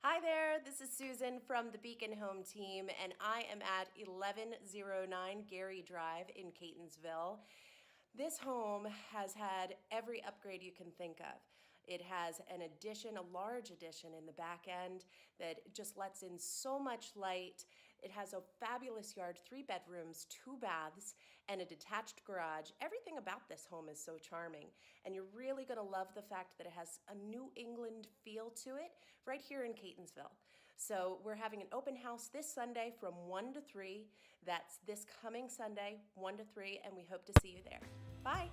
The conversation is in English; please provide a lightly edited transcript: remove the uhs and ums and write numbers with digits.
Hi there, this is Susan from the Beacon Home Team, and I am at 1109 Gary Drive in Catonsville. This home has had every upgrade you can think of. It has an addition, a large addition in the back end that just lets in so much light. It has a fabulous yard, 3 bedrooms, 2 baths, and a detached garage. Everything about this home is so charming, and you're really gonna love the fact that it has a New England feel to it right here in Catonsville. So we're having an open house this Sunday from 1 to 3. That's this coming Sunday, 1 to 3, and we hope to see you there. Bye.